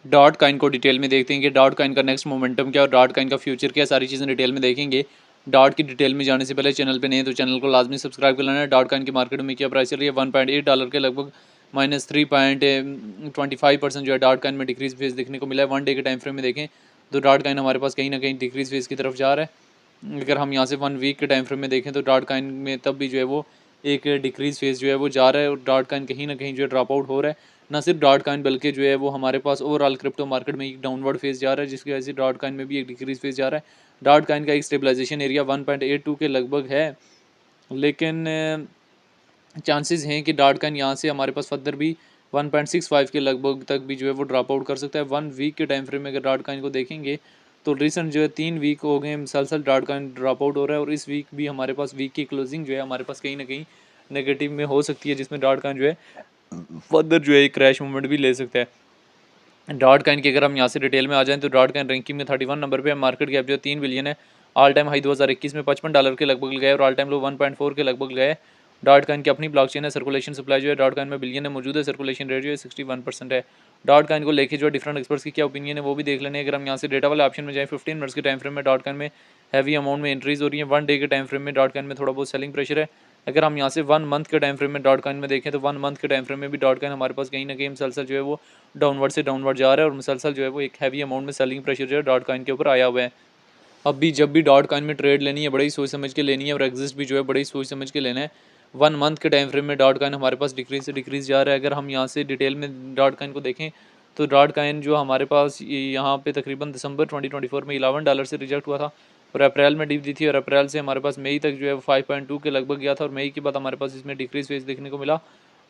Dot coin को detail में देखते हैं कि डॉट कॉइन का नेक्स्ट मोमेंटम क्या और डॉट कॉइन का फ्यूचर क्या, सारी चीज़ें डिटेल में देखेंगे। डॉट की डिटेल में जाने से पहले चैनल पे नहीं है तो चैनल को लाजमी सब्सक्राइब कर लेना है। डॉट कॉइन की मार्केट में क्या प्राइस चल रही है, $1.8 के लगभग -3.25% जो है डॉट कॉइन में डिक्रीज फेज देखने को मिला है। 1 डे के टाइम फ्रेम में देखें तो डॉट कॉइन हमारे पास कहीं ना कहीं डिक्रीज फेज की तरफ जा रहा है। अगर हम यहाँ से 1 वीक के टाइम फ्रेम में देखें तो डॉट कॉइन में तब भी जो है वो एक डिक्रीज फेज जो है वो जा रहा है और डॉट कॉइन कहीं ना कहीं जो है ड्रॉप आउट हो रहा है। ना सिर्फ डॉट कॉइन बल्कि जो है वो हमारे पास ओवरऑल क्रिप्टो मार्केट में एक डाउनवर्ड फेज जा रहा है, जिसकी वजह से डॉट कॉइन में भी एक डिक्रीज फेज जा रहा है। डॉट कॉइन का एक स्टेबलाइजेशन एरिया 1.82 के लगभग है, लेकिन चांसेस हैं कि डॉट कॉइन यहाँ से हमारे पास फर्दर भी 1.65 के लगभग तक भी जो है वो ड्रॉप आउट कर सकता है। 1 वीक के टाइम फ्रेम में अगर डॉट कॉइन को देखेंगे तो रिसेंट जो है 3 वीक हो गए मुसलसल डॉट कॉइन ड्रॉप आउट हो रहा है और इस वीक भी हमारे पास वीक की क्लोजिंग जो है हमारे पास कहीं ना कहीं नेगेटिव में हो सकती है, जिसमें डॉट कॉइन जो है फर्दर जो है एक क्रैश मूवमेंट भी ले सकता है। डॉट कॉइन की अगर हम यहाँ से डिटेल में आ जाएं तो डॉट कॉइन रैंकिंग में 31 नंबर पे है। मार्केट कैप जो है 3 बिलियन है। ऑल टाइम हाई 2021 में $55 के लगभग गए और ऑल टाइम लो 1.4 के लगभग गए। डॉट कॉइन की अपनी ब्लॉकचेन है। सर्कुलेशन सप्लाई जो है डॉट कॉइन में बिलियन में मौजूद है। सर्कुलेशन रेट जो है 61% है। डॉट कॉइन को लेके जो डिफरेंट एक्सपर्ट्स की क्या ओपिनियन है वो भी देख लेने। अगर हम यहाँ से डेटा वाले ऑप्शन में जाए 15 मिनट्स के टाइम फ्रेम में डॉट कॉइन में हैवी अमाउंट में एंट्रीज हो रही है। 1 डे के टाइम फ्रेम में डॉट कॉइन में थोड़ा बहुत सेलिंग प्रेशर है। अगर हम यहाँ से 1 मंथ के टाइम फ्रेम में डॉट कॉइन में देखें तो 1 मंथ के टाइम फ्रेम में भी डॉट कॉइन हमारे पास कहीं ना कहीं मुसलसल जो है वो डाउनवर्ड से डाउनवर्ड जा रहा है और मुसलसल जो है वो एक हैवी अमाउंट में सेलिंग प्रेशर जो है डॉट कॉइन के ऊपर आया हुआ है। अब भी जब भी डॉट कॉइन में ट्रेड लेनी है बड़ी सोच समझ के लेनी है और एग्जिस्ट भी जो है बड़ी सोच समझ के लेना है। 1 मंथ के टाइम फ्रेम में डॉट कॉइन हमारे पास डिक्रीज से डिक्रीज जा रहा है। अगर हम यहाँ से डिटेल में डॉट कॉइन को देखें तो डॉट कॉइन जो हमारे पास यहाँ पे तकरीबन दिसंबर 2024 में $11 से रिजेक्ट हुआ था और अप्रैल में डिप दी थी और अप्रैल से हमारे पास मई तक जो है 5.2 के लगभग गया था और मई के बाद हमारे पास इसमें डिक्रीज फेज देखने को मिला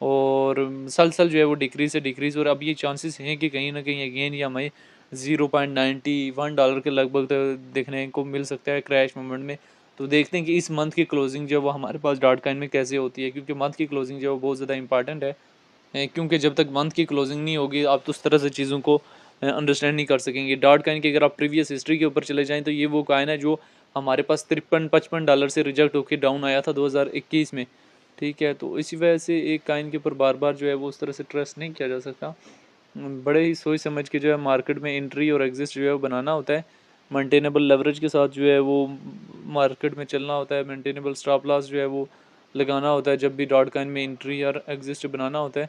और मुसलसल जो है वो डिक्रीज से डिक्रीज और अब ये चांसेस हैं कि कहीं ना कहीं अगेन या हमें $0.91 के लगभग देखने को मिल सकता है क्रैश मोमेंट में। तो देखते हैं कि इस मंथ की क्लोजिंग जो है वो हमारे पास डॉट कॉइन में कैसे होती है, क्योंकि मंथ की क्लोजिंग जो है वो बहुत ज़्यादा इंपॉर्टेंट है। क्योंकि जब तक मंथ की क्लोजिंग नहीं होगी आप तो उस तरह से चीज़ों को अंडरस्टैंड नहीं कर सकेंगे। डॉट कॉइन की अगर आप प्रीवियस हिस्ट्री के ऊपर चले जाएँ तो ये वो कॉइन है जो हमारे पास $53-55 से रिजेक्ट होकर डाउन आया था 2021 में। ठीक है, तो इसी वजह से एक कॉइन के ऊपर बार बार जो है वो उस तरह से ट्रस्ट नहीं किया जा सकता। बड़े ही सोच समझ के जो है मार्केट में एंट्री और एग्जिट जो है वो बनाना होता है। मेंटेनेबल लेवरेज के साथ जो है वो मार्केट में चलना होता है। मेंटेनेबल स्टॉप लॉस जो है वो लगाना होता है जब भी डॉट कॉइन में एंट्री और एग्जिट बनाना होता है।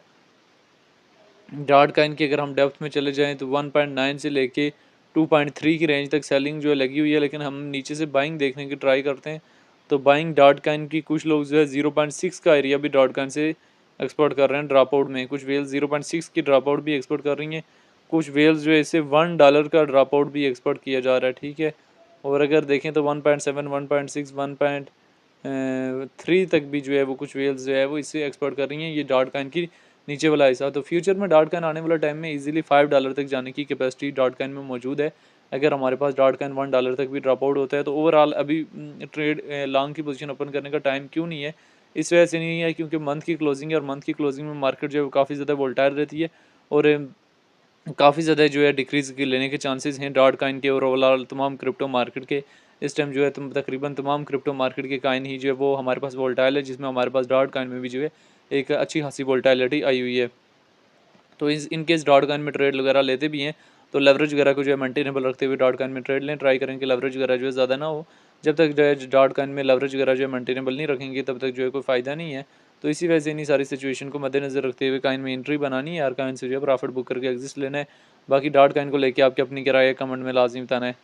डॉट कॉइन की अगर हम डेप्थ में चले जाएं तो 1.9 से लेके 2.3 की रेंज तक सेलिंग जो है लगी हुई है, लेकिन हम नीचे से बाइंग देखने की ट्राई करते हैं तो बाइंग डॉट कॉइन की कुछ लोग जो है 0.6 का एरिया भी डॉट कॉइन से एक्सपोर्ट कर रहे हैं ड्रॉप आउट में। कुछ वेल्स 0.6 की ड्रॉप आउट भी एक्सपोर्ट कर रही हैं। कुछ वेल्स जो है इसे $1 का ड्रॉप आउट भी एक्सपोर्ट किया जा रहा है। ठीक है, और अगर देखें तो 1.7 1.6 1.3 तक भी जो है वो कुछ वेल्स जो है वो इसे एक्सपोर्ट कर रही हैं। ये डॉट कॉइन की नीचे वाला हिस्सा। तो फ्यूचर में डॉट कॉइन आने वाला टाइम में इजीली $5 तक जाने की कैपेसिटी डॉट कॉइन में मौजूद है। अगर हमारे पास डॉट कॉइन $1 तक भी ड्रॉप आउट होता है तो ओवरऑल अभी ट्रेड लॉन्ग की पोजीशन ओपन करने का टाइम क्यों नहीं है? इस वजह से नहीं है क्योंकि मंथ की क्लोजिंग है और मंथ की क्लोजिंग में मार्केट जो है वो काफ़ी ज़्यादा वोलेटाइल रहती है और काफ़ी ज़्यादा जो है डिक्रीज़ के लेने के चांसेस हैं डॉट कॉइन के और ओवरऑल तमाम क्रिप्टो मार्केट के। इस टाइम जो है तकरीबन तमाम क्रिप्टो मार्केट के कॉइन ही जो है वो हमारे पास वोलेटाइल है, जिसमें हमारे पास डॉट कॉइन में भी जो है एक अच्छी खासी वोलेटाइलिटी आई हुई है। तो इस इन केस डॉट कॉइन में ट्रेड वगैरह लेते भी हैं तो लेवरेज वगैरह को जो है मेंटेनेबल रखते हुए डॉट कॉइन में ट्रेड लें। ट्राई करें कि लेवरेज वगैरह जो है ज़्यादा ना हो। जब तक जो है डॉट कॉइन में लेवरेज वगैरह जो है मेंटेनेबल नहीं रखेंगे तब तक जो है कोई फ़ायदा नहीं है। तो इसी वजह से इन्हीं सारी सिचुएशन को मद्देनज़र रखते हुए कॉइन में एंट्री बनानी है और कॉइन से जो है प्रॉफिट बुक करके एग्जिस्ट लेना है। बाकी डॉट कॉइन को लेके आपकी अपनी क्या राय है कमेंट में लाजमी बताना है।